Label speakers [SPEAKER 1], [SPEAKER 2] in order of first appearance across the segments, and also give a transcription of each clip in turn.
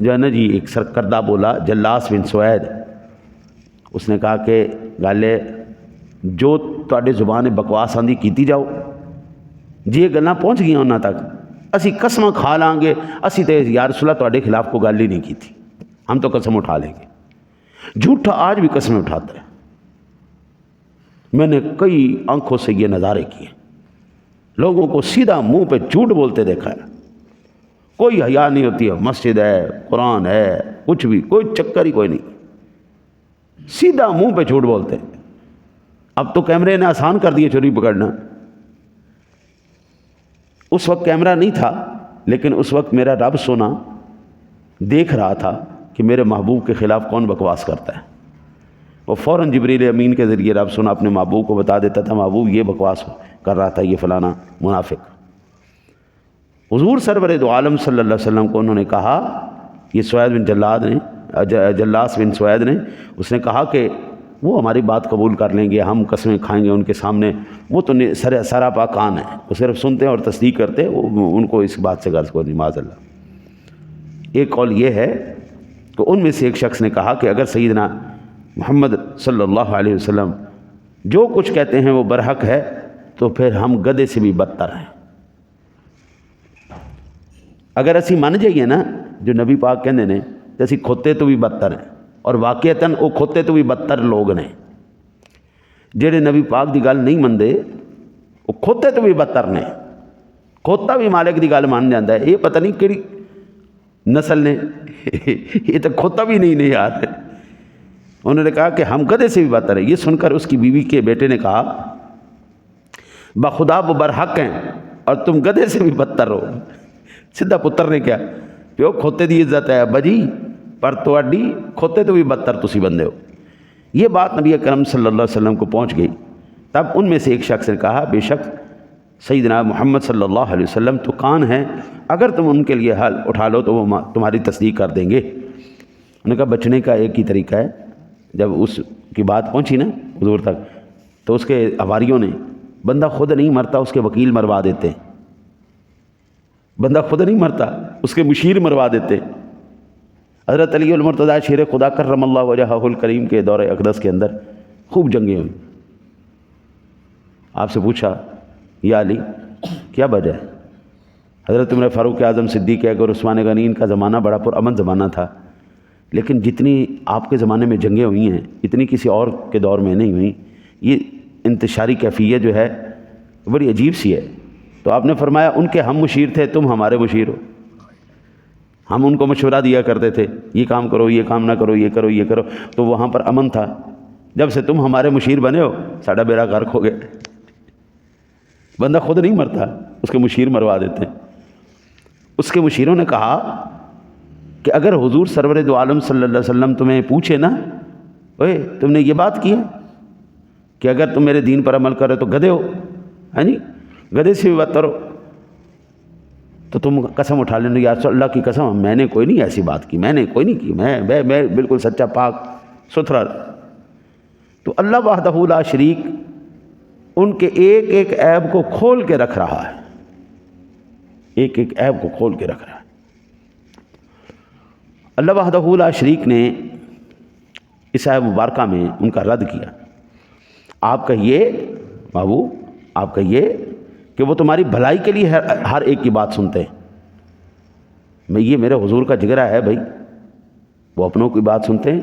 [SPEAKER 1] جو ہے نا جی ایک سرکردہ بولا جلاس بن سوید، اس نے کہا کہ گالے جو تواڈے زبان بکواس آندی کیتی جاؤ، جی یہ گلاں پہنچ گئی انہاں تک، اسی قسم کھا لیں گے اسی تے یا رسول اللہ تواڈے خلاف کوئی گل ہی نہیں کی تھی، ہم تو قسم اٹھا لیں گے۔ جھوٹا آج بھی قسم اٹھاتا ہے۔ میں نے کئی آنکھوں سے یہ نظارے کیے، لوگوں کو سیدھا منہ پہ جھوٹ بولتے دیکھا ہے، کوئی حیا نہیں ہوتی ہے، مسجد ہے، قرآن ہے، کچھ بھی، کوئی چکر ہی کوئی نہیں، سیدھا منہ پہ جھوٹ بولتے۔ اب تو کیمرے نے آسان کر دیے چوری پکڑنا، اس وقت کیمرہ نہیں تھا، لیکن اس وقت میرا رب سونا دیکھ رہا تھا کہ میرے محبوب کے خلاف کون بکواس کرتا ہے، وہ فوراً جبریل امین کے ذریعے رب سونا اپنے محبوب کو بتا دیتا تھا، محبوب یہ بکواس کر رہا تھا، یہ فلانا منافق۔ حضور سرور دو عالم صلی اللہ علیہ وسلم کو انہوں نے کہا، یہ سوید بن جلاس بن سوید نے، اس نے کہا کہ وہ ہماری بات قبول کر لیں گے، ہم قسمیں کھائیں گے ان کے سامنے، وہ تو سراپا کان ہے، وہ صرف سنتے ہیں اور تصدیق کرتے، ان کو اس بات سے غرض کو نہیں، معاذ اللہ۔ ایک قول یہ ہے کہ ان میں سے ایک شخص نے کہا کہ اگر سیدنا محمد صلی اللہ علیہ وسلم جو کچھ کہتے ہیں وہ برحق ہے تو پھر ہم گدھے سے بھی بدتر ہیں۔ اگر اسی مان جائیے نا جو نبی پاک کہندے نے تے اسی کھوتے تو بھی بدتر ہیں، اور واقعتاً وہ کھوتے تو بھی بدتر لوگ نے، جہے نبی پاک دی گل نہیں مندے وہ کھوتے تو بھی بدتر نے۔ کھوتا بھی مالک دی گل مان جاتا ہے، یہ پتہ نہیں کہڑی نسل نے، یہ تو کھوتا بھی نہیں یار۔ انہوں نے کہا کہ ہم گدھے سے بھی بدتر ہیں۔ یہ سن کر اس کی بیوی کے بیٹے نے کہا بخدا وہ برحق ہیں اور تم گدھے سے بھی بدتر ہو۔ سیدھا پتر نے کیا پیو کھوتے دی عزت ہے ابا جی، پر تواڈی کھوتے تو بھی بدتر تسی بندے ہو۔ یہ بات نبی اکرم صلی اللہ علیہ وسلم کو پہنچ گئی۔ تب ان میں سے ایک شخص نے کہا بے شک سیدنا محمد صلی اللہ علیہ وسلم تو کان ہیں، اگر تم ان کے لیے حل اٹھا لو تو وہ تمہاری تصدیق کر دیں گے۔ انہوں نے کہا بچنے کا ایک ہی طریقہ ہے، جب اس کی بات پہنچی نا حضور تک تو اس کے حواریوں نے، بندہ خود نہیں مرتا اس کے وکیل مروا دیتے، بندہ خود نہیں مرتا اس کے مشیر مروا دیتے۔ حضرت علی المرتضیٰ شیر خدا کرم اللہ وجہہ الکریم کے دور اقدس کے اندر خوب جنگیں ہوئیں۔ آپ سے پوچھا یا علی کیا وجہ ہے؟ حضرت عمر فاروق اعظم صدیق اکبر عثمان غنی ان کا زمانہ بڑا پرامن زمانہ تھا، لیکن جتنی آپ کے زمانے میں جنگیں ہوئی ہیں اتنی کسی اور کے دور میں نہیں ہوئیں۔ یہ انتشاری کیفیت جو ہے بڑی عجیب سی ہے۔ تو آپ نے فرمایا ان کے ہم مشیر تھے، تم ہمارے مشیر ہو۔ ہم ان کو مشورہ دیا کرتے تھے، یہ کام کرو، یہ کام نہ کرو، یہ کرو، یہ کرو، تو وہاں پر امن تھا۔ جب سے تم ہمارے مشیر بنے ہو ساڈا بیڑا غرق ہو گیا۔ بندہ خود نہیں مرتا اس کے مشیر مروا دیتے۔ اس کے مشیروں نے کہا کہ اگر حضور سرور دو عالم صلی اللہ علیہ وسلم تمہیں پوچھے نا، اوے تم نے یہ بات کی ہے کہ اگر تم میرے دین پر عمل کرو تو گدھے ہو، ہے نہیں، گدھے سے بھی بدتر ہو، تو تم قسم اٹھا لینا یا رسول اللہ کی قسم میں نے کوئی نہیں ایسی بات کی، میں نے کوئی نہیں کی، میں بالکل سچا پاک ستھرا۔ تو اللہ وحدہ لا شریک ان کے ایک ایک عیب کو کھول کے رکھ رہا ہے، ایک ایک عیب کو کھول کے رکھ رہا ہے۔ اللہ وحدہ لا شریک نے اس آیت مبارکہ میں ان کا رد کیا۔ آپ کہیے محبوب، آپ کہیے کہ وہ تمہاری بھلائی کے لیے ہر ایک کی بات سنتے ہیں۔ یہ میرے حضور کا جگرہ ہے بھائی، وہ اپنوں کی بات سنتے ہیں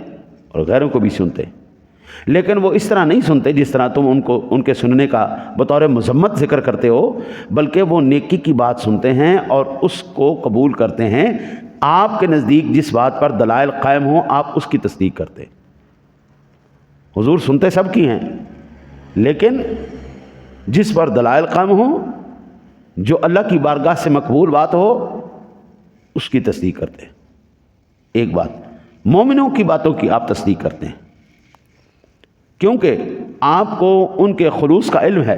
[SPEAKER 1] اور غیروں کو بھی سنتے ہیں، لیکن وہ اس طرح نہیں سنتے جس طرح تم ان کے سننے کا بطور مذمت ذکر کرتے ہو، بلکہ وہ نیکی کی بات سنتے ہیں اور اس کو قبول کرتے ہیں۔ آپ کے نزدیک جس بات پر دلائل قائم ہوں آپ اس کی تصدیق کرتے ہیں۔ حضور سنتے سب کی ہیں، لیکن جس پر دلائل قائم ہوں، جو اللہ کی بارگاہ سے مقبول بات ہو، اس کی تصدیق کرتے ہیں۔ ایک بات، مومنوں کی باتوں کی آپ تصدیق کرتے ہیں، کیونکہ آپ کو ان کے خلوص کا علم ہے۔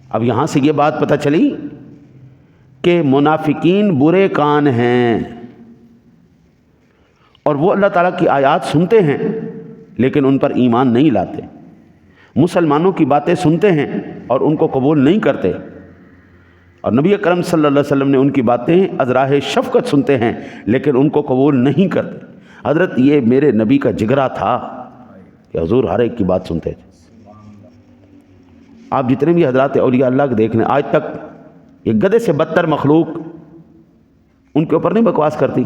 [SPEAKER 1] اب یہاں سے یہ بات پتہ چلی کہ منافقین برے کان ہیں، اور وہ اللہ تعالیٰ کی آیات سنتے ہیں لیکن ان پر ایمان نہیں لاتے، مسلمانوں کی باتیں سنتے ہیں اور ان کو قبول نہیں کرتے۔ اور نبی اکرم صلی اللہ علیہ وسلم نے ان کی باتیں ازراہ شفقت سنتے ہیں لیکن ان کو قبول نہیں کرتے۔ حضرت یہ میرے نبی کا جگرا تھا کہ حضور ہر ایک کی بات سنتے تھے۔ آپ جتنے بھی حضرات اولیاء اللہ کے دیکھ لیں، آج تک یہ گدھے سے بدتر مخلوق ان کے اوپر نہیں بکواس کرتی۔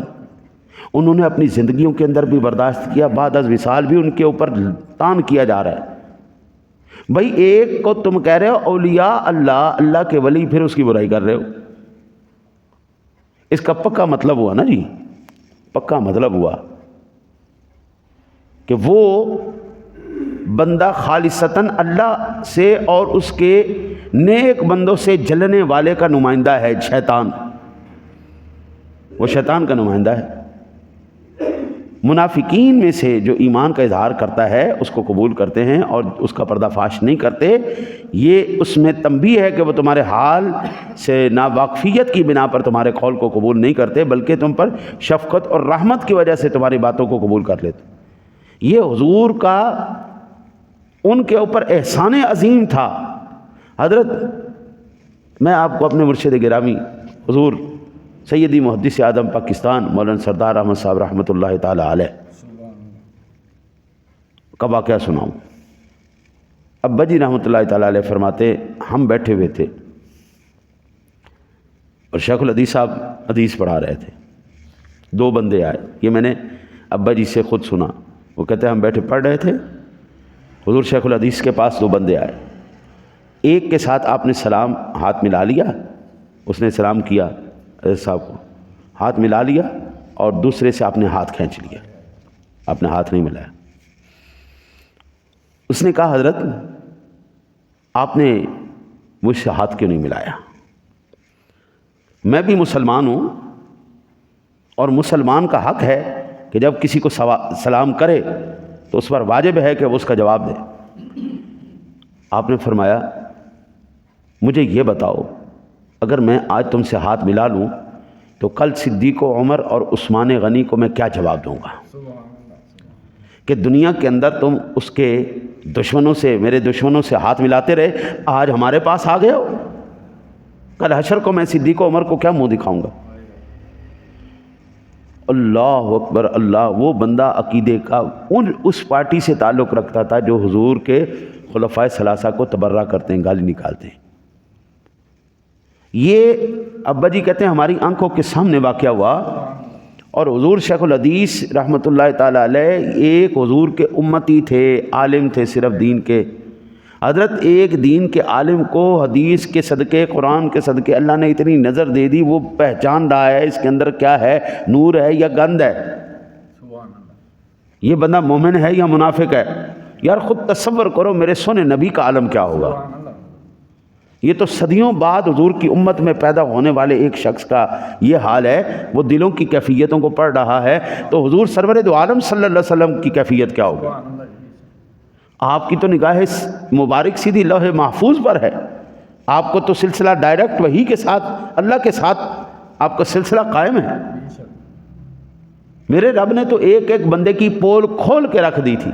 [SPEAKER 1] انہوں نے اپنی زندگیوں کے اندر بھی برداشت کیا، بعد از وصال بھی ان کے اوپر تان کیا جا رہا ہے۔ بھائی ایک کو تم کہہ رہے ہو اولیاء اللہ، اللہ کے ولی، پھر اس کی برائی کر رہے ہو۔ اس کا پکا مطلب ہوا نا جی، پکا مطلب ہوا کہ وہ بندہ خالصتاً اللہ سے اور اس کے نیک بندوں سے جلنے والے کا نمائندہ ہے، شیطان، وہ شیطان کا نمائندہ ہے۔ منافقین میں سے جو ایمان کا اظہار کرتا ہے اس کو قبول کرتے ہیں اور اس کا پردہ فاش نہیں کرتے۔ یہ اس میں تنبیہ ہے کہ وہ تمہارے حال سے ناواقفیت کی بنا پر تمہارے قول کو قبول نہیں کرتے، بلکہ تم پر شفقت اور رحمت کی وجہ سے تمہاری باتوں کو قبول کر لیتے۔ یہ حضور کا ان کے اوپر احسان عظیم تھا۔ حضرت میں آپ کو اپنے مرشد گرامی حضور سیدی محدث اعظم پاکستان مولانا سردار احمد صاحب رحمۃ اللہ تعالی علیہ کا واقعہ سناؤں۔ ابا جی رحمۃ اللہ تعالی علیہ فرماتے ہم بیٹھے ہوئے تھے اور شیخ الحدیث صاحب حدیث پڑھا رہے تھے، دو بندے آئے، یہ میں نے ابا جی سے خود سنا۔ وہ کہتے ہیں ہم بیٹھے پڑھ رہے تھے، حضور شیخ الحدیث کے پاس دو بندے آئے، ایک کے ساتھ آپ نے سلام ہاتھ ملا لیا، اس نے سلام کیا حضرت صاحب کو، ہاتھ ملا لیا، اور دوسرے سے آپ نے ہاتھ کھینچ لیا، آپ نے ہاتھ نہیں ملایا۔ اس نے کہا حضرت آپ نے مجھ سے ہاتھ کیوں نہیں ملایا؟ میں بھی مسلمان ہوں اور مسلمان کا حق ہے کہ جب کسی کو سلام کرے تو اس پر واجب ہے کہ وہ اس کا جواب دے۔ آپ نے فرمایا مجھے یہ بتاؤ اگر میں آج تم سے ہاتھ ملا لوں تو کل صدیق و عمر اور عثمان غنی کو میں کیا جواب دوں گا کہ دنیا کے اندر تم اس کے دشمنوں سے، میرے دشمنوں سے ہاتھ ملاتے رہے، آج ہمارے پاس آ گئے ہو، کل حشر کو میں صدیق و عمر کو کیا منہ دکھاؤں گا؟ اللہ اکبر اللہ! وہ بندہ عقیدے کا اس پارٹی سے تعلق رکھتا تھا جو حضور کے خلفائے ثلاثہ کو تبرہ کرتے ہیں، گالی نکالتے ہیں۔ یہ ابا جی کہتے ہیں ہماری آنکھوں کے سامنے واقعہ ہوا، اور حضور شیخ الحدیث رحمۃ اللہ تعالی علیہ ایک حضور کے امتی تھے، عالم تھے صرف دین کے۔ حضرت ایک دین کے عالم کو حدیث کے صدقے، قرآن کے صدقے اللہ نے اتنی نظر دے دی، وہ پہچان رہا ہے اس کے اندر کیا ہے، نور ہے یا گند ہے، یہ بندہ مومن ہے یا منافق ہے۔ یار خود تصور کرو میرے سونے نبی کا عالم کیا ہوگا۔ یہ تو صدیوں بعد حضور کی امت میں پیدا ہونے والے ایک شخص کا یہ حال ہے، وہ دلوں کی کیفیتوں کو پڑھ رہا ہے، تو حضور سرور دو عالم صلی اللہ علیہ وسلم کی کیفیت کیا ہوگا؟ آپ کی تو نگاہ مبارک سیدھی لوح محفوظ پر ہے، آپ کو تو سلسلہ ڈائریکٹ وحی کے ساتھ، اللہ کے ساتھ آپ کا سلسلہ قائم ہے۔ میرے رب نے تو ایک ایک بندے کی پول کھول کے رکھ دی تھی،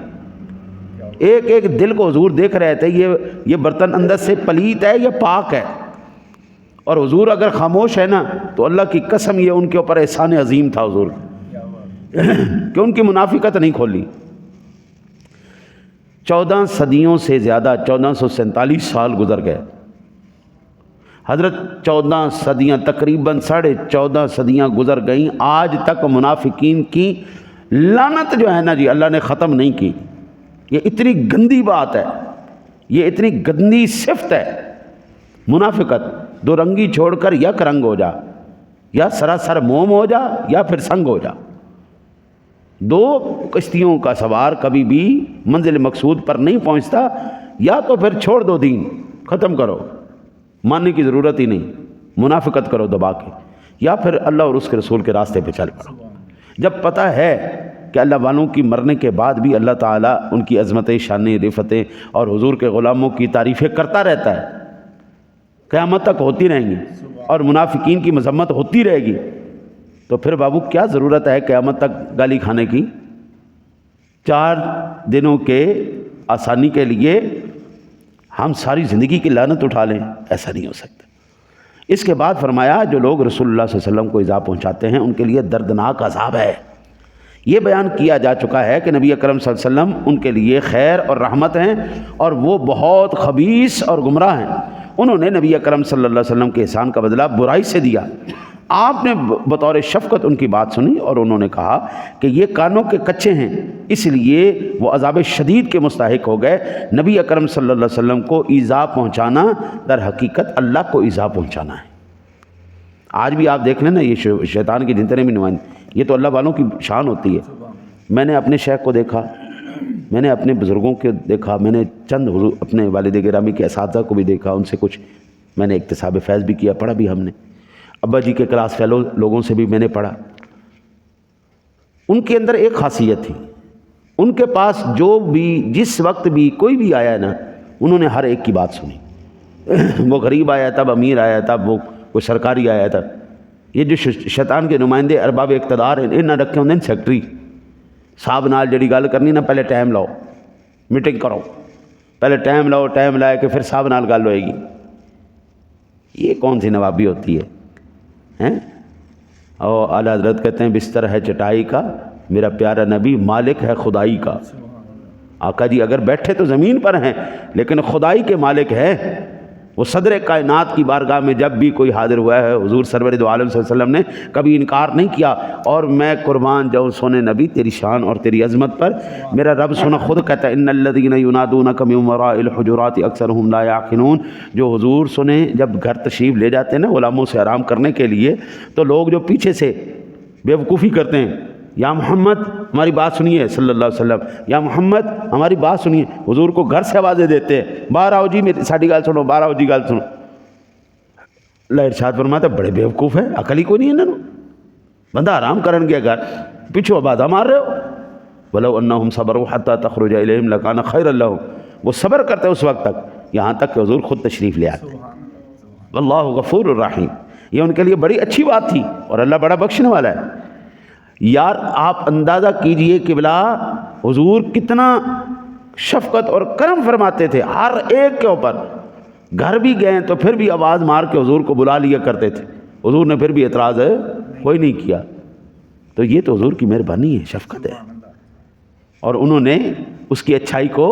[SPEAKER 1] ایک ایک دل کو حضور دیکھ رہے تھے، یہ برتن اندر سے پلیت ہے یا پاک ہے، اور حضور اگر خاموش ہے نا تو اللہ کی قسم یہ ان کے اوپر احسان عظیم تھا حضور کہ ان کی منافقت نہیں کھولی۔ 14 صدیوں سے زیادہ، 1447 سال گزر گئے حضرت، 14 صدیاں تقریباً 14.5 صدیاں گزر گئیں، آج تک منافقین کی لعنت جو ہے نا جی اللہ نے ختم نہیں کی۔ یہ اتنی گندی بات ہے، یہ اتنی گندی صفت ہے منافقت، دو رنگی چھوڑ کر یک رنگ ہو جا، یا سراسر موم ہو جا یا پھر سنگ ہو جا۔ دو کشتیوں کا سوار کبھی بھی منزل مقصود پر نہیں پہنچتا، یا تو پھر چھوڑ دو دین، ختم کرو، ماننے کی ضرورت ہی نہیں، منافقت کرو دبا کے، یا پھر اللہ اور اس کے رسول کے راستے پہ چل پڑو۔ جب پتہ ہے کہ اللہ والوں کی مرنے کے بعد بھی اللہ تعالیٰ ان کی عظمتیں، شانیں، رفتیں اور حضور کے غلاموں کی تعریفیں کرتا رہتا ہے، قیامت تک ہوتی رہیں گی، اور منافقین کی مذمت ہوتی رہے گی، تو پھر بابو کیا ضرورت ہے قیامت تک گالی کھانے کی؟ 4 دنوں کے آسانی کے لیے ہم ساری زندگی کی لعنت اٹھا لیں، ایسا نہیں ہو سکتا۔ اس کے بعد فرمایا جو لوگ رسول اللہ صلی اللہ علیہ وسلم کو ایذا پہنچاتے ہیں ان کے لیے دردناک عذاب ہے۔ یہ بیان کیا جا چکا ہے کہ نبی اکرم صلی اللہ علیہ وسلم ان کے لیے خیر اور رحمت ہیں، اور وہ بہت خبیث اور گمراہ ہیں۔ انہوں نے نبی اکرم صلی اللہ علیہ وسلم کے احسان کا بدلہ برائی سے دیا۔ آپ نے بطور شفقت ان کی بات سنی اور انہوں نے کہا کہ یہ کانوں کے کچے ہیں، اس لیے وہ عذاب شدید کے مستحق ہو گئے۔ نبی اکرم صلی اللہ علیہ وسلم کو ایذا پہنچانا در حقیقت اللہ کو ایذا پہنچانا ہے۔ آج بھی آپ دیکھ لیں نا، یہ شیطان کے جتنے بھی نمائندے، یہ تو اللہ والوں کی شان ہوتی ہے۔ میں نے اپنے شیخ کو دیکھا، میں نے اپنے بزرگوں کو دیکھا، میں نے چند اپنے والد گرامی کے اساتذہ کو بھی دیکھا، ان سے کچھ میں نے اکتساب فیض بھی کیا، پڑھا بھی ہم نے، ابا جی کے کلاس فیلو لوگوں سے بھی میں نے پڑھا۔ ان کے اندر ایک خاصیت تھی، ان کے پاس جو بھی جس وقت بھی کوئی بھی آیا نا، انہوں نے ہر ایک کی بات سنی۔ وہ غریب آیا تب، امیر آیا تب، وہ کوئی سرکاری آیا تھا۔ یہ جو شیطان کے نمائندے ارباب اقتدار ہیں، انہیں رکھے ہوندے سیکٹری صاحب نال جڑی گل کرنی نا، پہلے ٹائم لاؤ، میٹنگ کرو، پہلے ٹائم لاؤ، ٹائم لائے کہ پھر صاحب نال گل ہوئے گی۔ یہ کون سی نوابی ہوتی ہے؟ اور اعلیٰ حضرت کہتے ہیں بستر ہے چٹائی کا، میرا پیارا نبی مالک ہے خدائی کا۔ آقا جی اگر بیٹھے تو زمین پر ہیں، لیکن خدائی کے مالک ہے۔ وہ صدر کائنات کی بارگاہ میں جب بھی کوئی حاضر ہوا ہے، حضور سرور دو عالم صلی اللہ علیہ وسلم نے کبھی انکار نہیں کیا۔ اور میں قربان جاؤں سونے نبی تیری شان اور تیری عظمت پر، میرا رب سونا خود کہتا ہے ان الذین ینادونک من وراء الحجرات اکثرهم لا یعقلون۔ جو حضور سنے جب گھر تشریف لے جاتے ہیں نا غلاموں سے آرام کرنے کے لیے، تو لوگ جو پیچھے سے بیوقوفی کرتے ہیں، یا محمد ہماری بات سنیے صلی اللہ علیہ وسلم، یا محمد ہماری بات سنیے، حضور کو گھر سے آوازیں دیتے ہیں، باہر آؤ جی میری ساڈی گل سنو، باہر آؤ جی گل سنو۔ اللہ ارشاد فرماتا بڑے بیوقوف ہیں، عقل ہی کوئی نہیں انہوں نے۔ بندہ آرام کرن گیا گھر، پیچھو آبادہ مار رہے ہو۔ وَلَوْ أَنَّهُمْ صَبَرُوا حَتَّى تَخْرُجَ إِلَيْهِمْ لَكَانَ خَيْرًا لَهُمْ۔ وہ صبر کرتے اس وقت تک یہاں تک کہ حضور خود تشریف لے آتے۔ واللہ غفور الرحیم، یہ ان کے لیے بڑی اچھی بات تھی، اور اللہ بڑا بخشنے والا ہے۔ یار آپ اندازہ کیجئے کہ بلا حضور کتنا شفقت اور کرم فرماتے تھے ہر ایک کے اوپر۔ گھر بھی گئے تو پھر بھی آواز مار کے حضور کو بلا لیا کرتے تھے، حضور نے پھر بھی اعتراض کوئی نہیں کیا۔ تو یہ تو حضور کی مہربانی ہے، شفقت ہے، اور انہوں نے اس کی اچھائی کو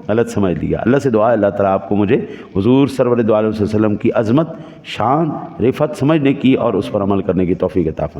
[SPEAKER 1] غلط سمجھ لیا۔ اللہ سے دعا ہے اللہ تعالیٰ آپ کو مجھے حضور سرور دو عالم صلی اللہ علیہ وسلم کی عظمت، شان، رفعت سمجھنے کی اور اس پر عمل کرنے کی توفیق عطا فرمائے۔